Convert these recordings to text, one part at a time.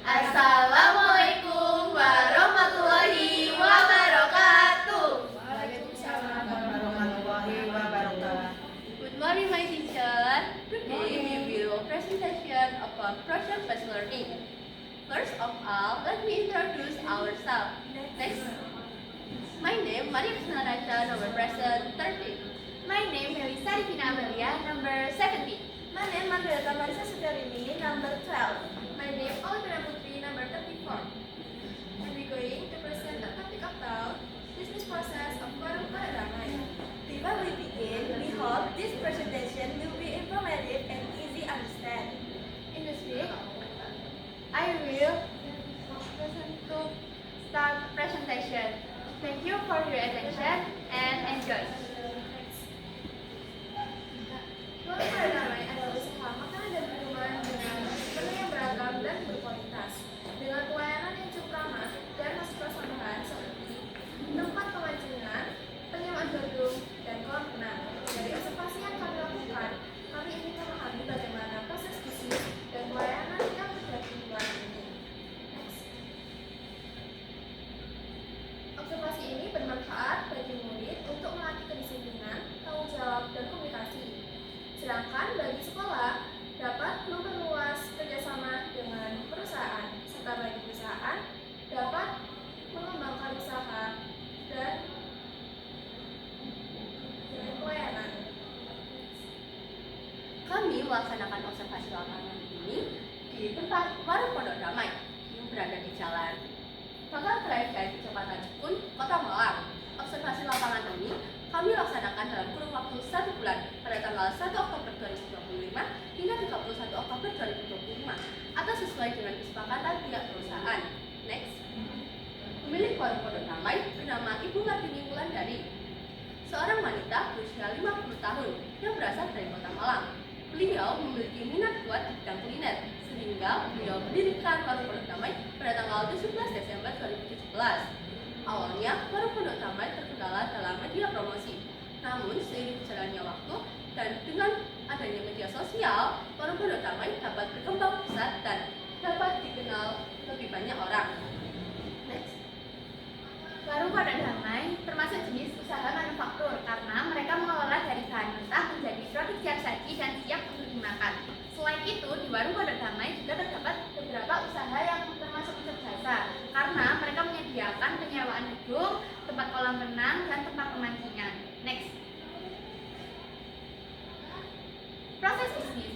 Assalamualaikum warahmatullahi wabarakatuh. Waalaikumsalam warahmatullahi wabarakatuh. Good morning, my teacher. Today we will presentation about project-based learning. First of all, let me introduce ourselves. Next, my name Maria Krisnaraja, number present 30. My name Melissa Rivina Amelia, number 70. My name Mandela Marisa Sudarini, number 12. My name Olivia Putri, number 34. And we're going to present a topic about business process of Warung Pada Damai. Before we begin, we hope this presentation will be informative and easy to understand. In this week, I will present to start presentation. Thank you for your attention and enjoy. Warung Pada Damai adalah usaha makanan dan minuman dengan menu yang beragam dan berkualitas, dengan pelayanan yang cukup ramah dan fasilitas tambahan seperti tempat pemancingan, penyewaan gedung, dan kolam renang. Dari observasi yang kami lakukan, kami ingin memahami bagaimana proses bisnis dan pelayanan yang terjadi di warung ini. Next. Observasi ini bermanfaat bagi murid untuk melatih kedisiplinan, tanggung jawab, dan komunikasi. Sedangkan bagi sekolah dapat memperluas kerjasama dengan perusahaan, serta bagi perusahaan dapat mengembangkan usaha dan pelayanan. Kami melaksanakan observasi lapangan ini di tempat Warung Pondok Damai yang berada di Jalan Pangkal Kerajaan Kecepatan Jepun, Kota Malang. Observasi lapangan ini kami laksanakan dalam kurun waktu 1 bulan pada tanggal 1 Oktober 2025 hingga 31 Oktober 2025 atau sesuai dengan kesepakatan pihak perusahaan. Next, pemilik Warung Pondok Damai bernama Ibu Martini Wulandari, seorang wanita berusia 50 tahun yang berasal dari Kota Malang. Beliau memiliki minat kuat di bidang kuliner, sehingga beliau mendirikan Warung Pondok Damai pada tanggal 17 Desember 2017. Awalnya, Warung Pondok Damai terkendala dalam media promosi. Namun, seiring berjalannya waktu dan dengan adanya media sosial, Warung Pondok Damai dapat berkembang pesat dan dapat dikenal lebih banyak orang. Next. Warung Pondok Damai termasuk jenis usaha manufaktur karena mereka mengolah dari bahan mentah menjadi produk siap saji dan siap untuk dimakan. Selain itu, di Warung Pondok Damai juga terdapat beberapa usaha yang termasuk unsur jasa karena mereka menyediakan penyewaan gedung, tempat kolam renang, dan tempat pemancingan. Next.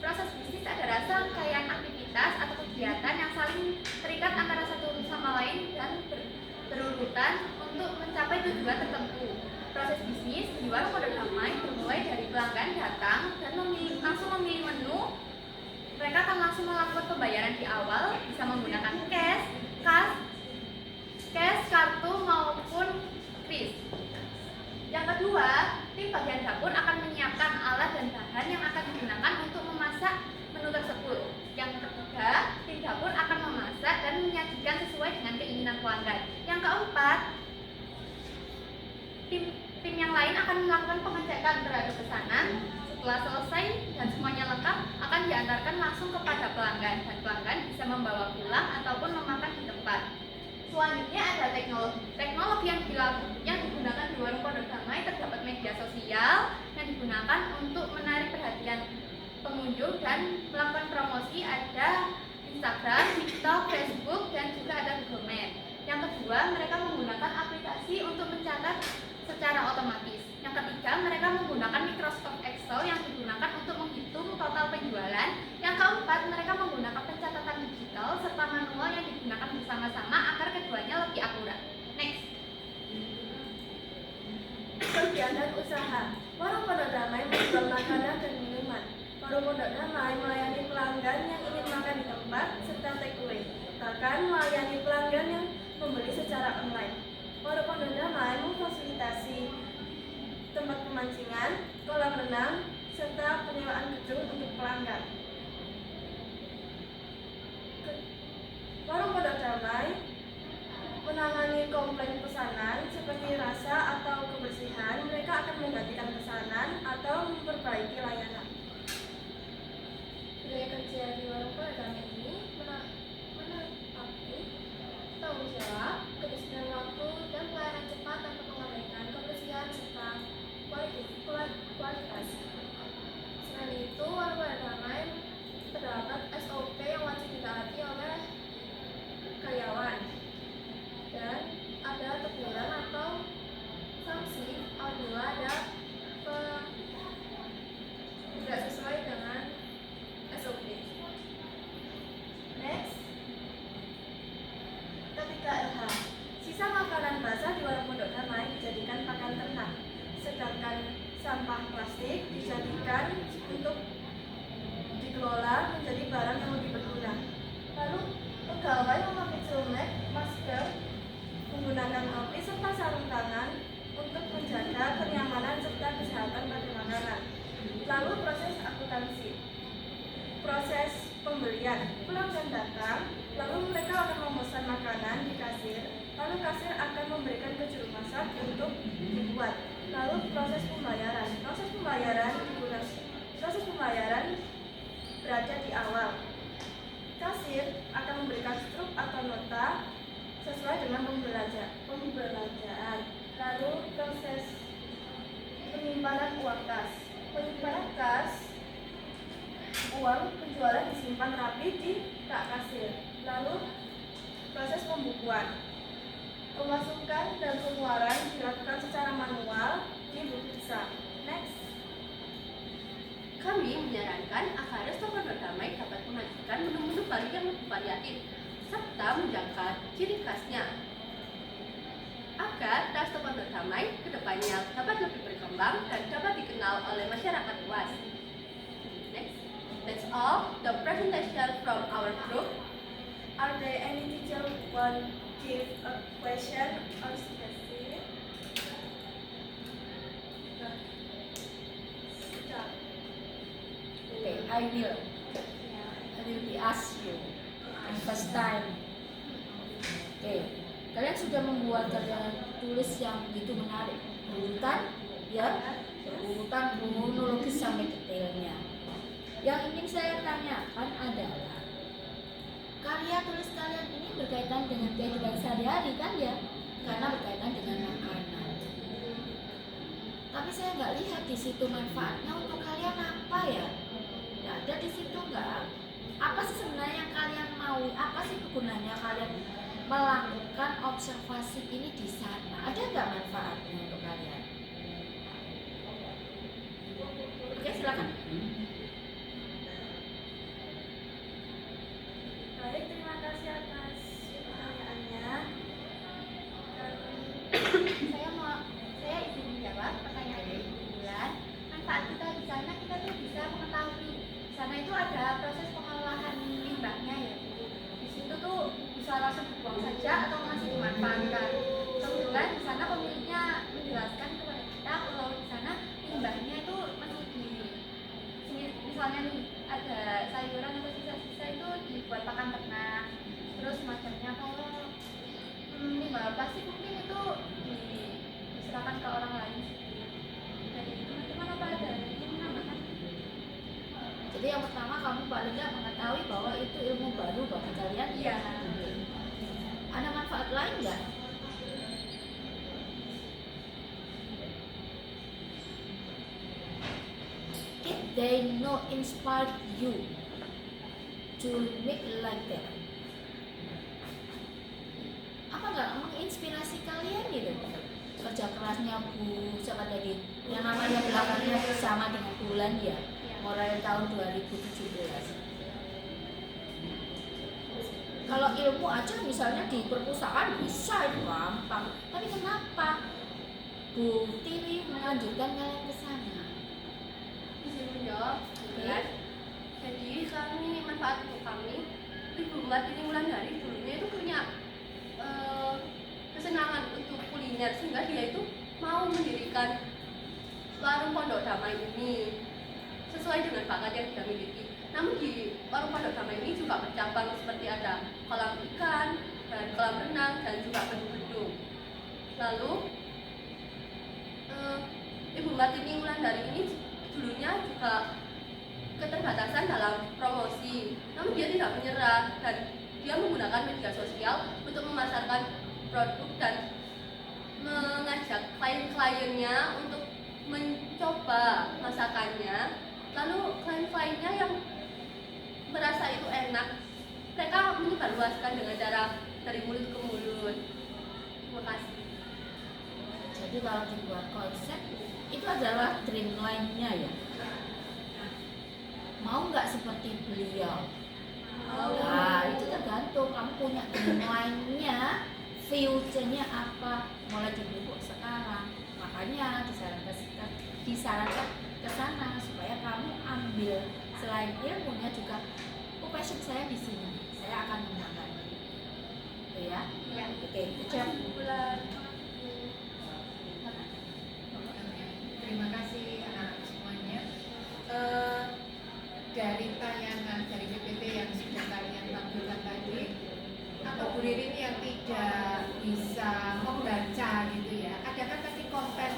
Proses bisnis adalah rangkaian aktivitas atau kegiatan yang saling terikat antara satu sama lain dan berurutan untuk mencapai tujuan tertentu. Proses bisnis di Warung Pondok Damai bermulai dari pelanggan datang dan langsung memilih menu. Mereka akan langsung melakukan pembayaran di awal, bisa menggunakan cash, kartu maupun kris. Yang kedua, tim bagian dapur akan menyiapkan alat dan bahan yang akan digunakan untuk memasak menu tersebut. Yang ketiga, tim dapur akan memasak dan menyajikan sesuai dengan keinginan pelanggan. Yang keempat, tim yang lain akan melakukan pengecekan terhadap pesanan. Setelah selesai dan semuanya lengkap, akan diantarkan langsung kepada pelanggan dan pelanggan bisa membawa pulang ataupun memakan di tempat. Selanjutnya ada teknologi yang digunakan di Warung Pondok Damai. Terdapat media sosial yang digunakan untuk menarik perhatian pengunjung dan melakukan promosi. Ada Instagram, TikTok, Facebook, dan juga ada Google Maps. Yang kedua, mereka menggunakan aplikasi untuk mencatat secara otomatis. Yang ketiga, mereka menggunakan Microsoft Excel yang digunakan untuk menghitung total penjualan. Yang keempat, mereka menggunakan pencatatan digital serta manual yang digunakan bersama-sama agar keduanya lebih akurat. Next. Kegiatan usaha. Warung Pondok Damai menjual makanan dan minuman. Warung Pondok Damai melayani pelanggan yang ingin makan di tempat serta take away. Bahkan melayani pelanggan yang membeli secara online. Warung Pondok Damai memfasilitasi tempat pemancingan, kolam renang, serta penyewaan gedung untuk pelanggan. Warung Pondok Damai menangani komplain pesanan seperti rasa atau kebersihan. Mereka akan menggantikan pesanan atau memperbaiki layanan. Budaya kerja di Warung Pondok Damai ini kualitas. Selain itu, warung pada damai terdapat SOP yang wajib ditaati oleh karyawan dan ada teguran atau sanksi apabila ada tidak sesuai dengan SOP. Next, ketika LH, sisa makanan basah di warung pondok damai dijadikan pakan ternak, sedangkan sampah plastik dijadikan untuk dikelola menjadi barang yang lebih berguna. Lalu pegawai memakai celmek, masker, menggunakan topi serta sarung tangan untuk menjaga kenyamanan serta kesehatan pada makanan. Lalu proses akuntansi, proses pembelian, pelanggan datang, lalu mereka akan memesan makanan di kasir, lalu kasir akan memberikan ke juru masak untuk dibuat. Lalu proses pembayaran berada di awal. Kasir akan memberikan struk atau nota sesuai dengan pembelanjaan. Lalu proses penyimpanan uang kas. Penyimpanan kas, uang penjualan disimpan rapi di rak kasir. Lalu proses pembukuan. Pemasukan dan pengeluaran dilakukan secara manual di buku besar. Next. Kami menyarankan agar resto pondok damai dapat mengajukan menu-menu baru yang lebih variatif serta menjaga ciri khasnya agar resto pondok damai kedepannya dapat lebih berkembang dan dapat dikenal oleh masyarakat luas. Next, that's all the presentation from our group. Are there any teacher who want give a question or suggestion? Start. Okay, I will be ask you first time. Okay, kalian sudah membuat karya tulis yang begitu menarik, berurutan, ya, berurutan kronologis sampai detailnya. Yang ingin saya tanyakan adalah karya tulis kalian ini berkaitan dengan kehidupan sehari-hari kan ya? Karena berkaitan dengan makanan. Tapi saya nggak lihat di situ manfaatnya untuk kalian apa ya? Nggak ada di situ nggak. Apa sih sebenarnya yang kalian mau? Apa sih gunanya kalian melakukan observasi ini di sana? Ada nggak manfaatnya untuk kalian? Oke, silakan. Baik, terima kasih atas pertanyaannya. Saya izin menjawab pertanyaan Ibu Bulan. Manfaat kita di sana, kita tuh bisa mengetahui di sana itu ada proses pengolahan limbahnya ya Bu. Di situ tuh bisa langsung dibuang saja atau masih dimanfaatkan. Kemudian di sana pemiliknya menjelaskan kepada kita kalau di sana limbahnya itu masih misalnya nih ada sayuran atau sisa-sisa itu dibuat pakan ternak. Terus macamnya kalau limbah plastik mungkin itu diserahkan ke orang lain. Jadi teman-teman apa ada yang menambahkan? Jadi yang pertama kamu paling nggak mengetahui bahwa itu ilmu baru bagi kalian. Iya. Ada manfaat lain nggak? If they not inspire you to make like that, apa nggak menginspirasi kalian gitu? Kerja kerasnya Bu, siapa tadi? Yang namanya belakangnya sama dengan Bulan ya, mulai tahun 2017. Kalau ilmu aja misalnya di perpustakaan bisa itu gampang, tapi kenapa Bu Tiwi menganjurkan kalian ke sana? Izin menjawab. Bulan. Jadi kami manfaat untuk kami Ibu Martini Wulandari dulunya itu punya kesenangan untuk kuliner sehingga dia itu mau mendirikan warung pondok damai ini sesuai dengan bakat yang dia miliki. Namun di warung pondok damai ini juga bercabang seperti ada kolam ikan dan kolam renang dan juga gedung-gedung. Lalu Ibu Martini Wulandari ini dulunya juga keterbatasan dalam promosi, namun dia tidak menyerah dan dia menggunakan media sosial untuk memasarkan produk dan mengajak klien-kliennya untuk mencoba masakannya, lalu klien-kliennya yang merasa itu enak, mereka menyebarluaskan dengan cara dari mulut ke mulut. Terima kasih. Jadi kalau dibuat konsep itu adalah dreamline-nya ya. Mau nggak seperti beliau? Nah, itu tergantung kamu punya dreamline-nya, future-nya apa, mulai dibentuk sekarang. Makanya disarankan ke sana supaya kamu ambil selain ilmunya juga, oh passion saya di sini, saya akan menggunakan. Oke ya? Ya. Oke, ucap. Terima kasih anak-anak semuanya. Dari tayangan dari PPT yang sudah kalian tampilkan tadi, atau Bu Ririn yang tidak bisa membaca gitu ya, adakah tadi konten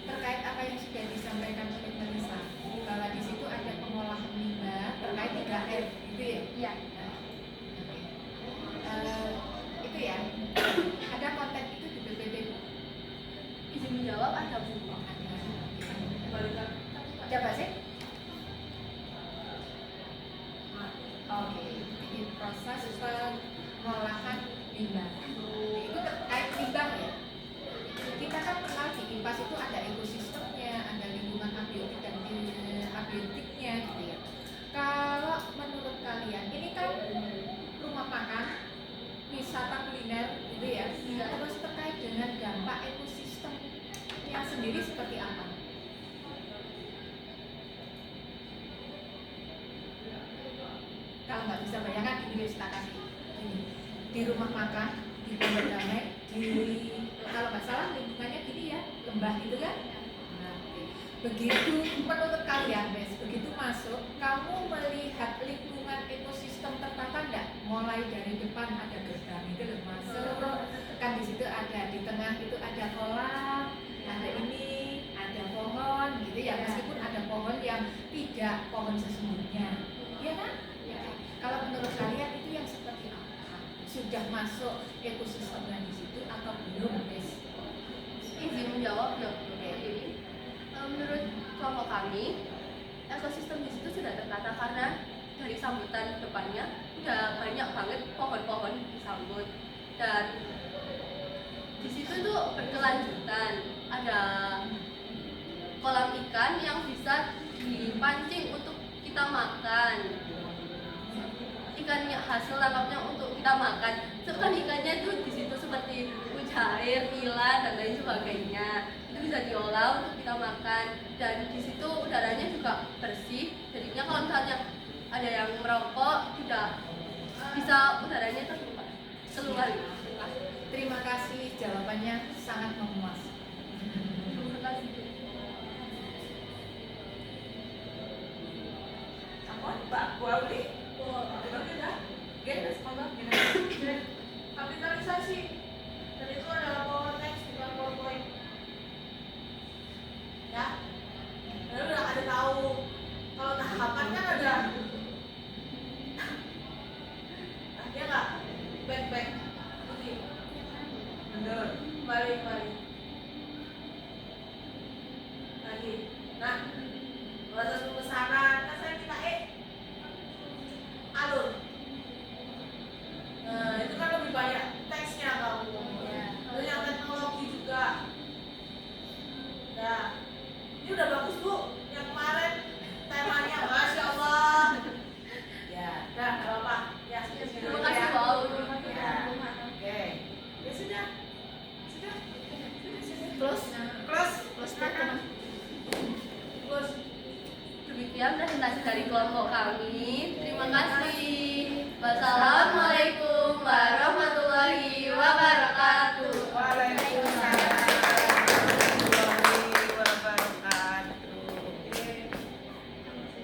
terkait apa yang sudah disampaikan oleh Melissa, bahwa di situ ada pengolahan limbah terkait 3R gitu ya? Iya. Itu ya, ada konten itu di PPT. Izin menjawab ada Bu. Coba sih. Oke, ini proses pengolahan limbah. Itu terkait limbah ya. Kita kan kenal di IMPAS itu ada ekosistemnya, ada lingkungan abiotik dan abiotiknya gitu ya. Kalau menurut kalian, ini kan rumah makan, wisata kuliner gitu ya. Terus terkait dengan dampak ekosistemnya sendiri seperti apa? Kalau nggak bisa bayangkan, ini kita kasih ini di rumah makan di Pondok Damai, di kalau nggak salah lingkungannya gini ya, lembah gitu kan. Nah, begitu menurut kalian guys, begitu masuk kamu melihat lingkungan ekosistem tertata nggak? Mulai dari depan ada gerbang itu loh, masuk kan, di situ ada, di tengah itu ada kolam, ada ini, ada pohon gitu ya, meskipun ada pohon yang tidak pohon sesungguhnya, iya kan? Kalau menurut kalian itu yang seperti apa? Sudah masuk ekosistemnya di situ atau belum, guys? Izin menjawab ya Bu. Jadi menurut kelompok kami, ekosistem di situ sudah tertata karena dari sambutan depannya udah banyak banget pohon-pohon disambut, dan di situ tuh berkelanjutan, ada kolam ikan yang bisa dipancing untuk kita makan. Ikannya hasil tangkapnya untuk kita makan. Sekarang ikannya itu di situ seperti mujair, nila dan lain sebagainya. Itu bisa diolah untuk kita makan, dan di situ udaranya juga bersih. Jadinya kalau misalnya ada yang merokok tidak bisa udaranya terkeluar. Terima kasih, jawabannya sangat memuaskan. Terima kasih. Mbak Bu Auli.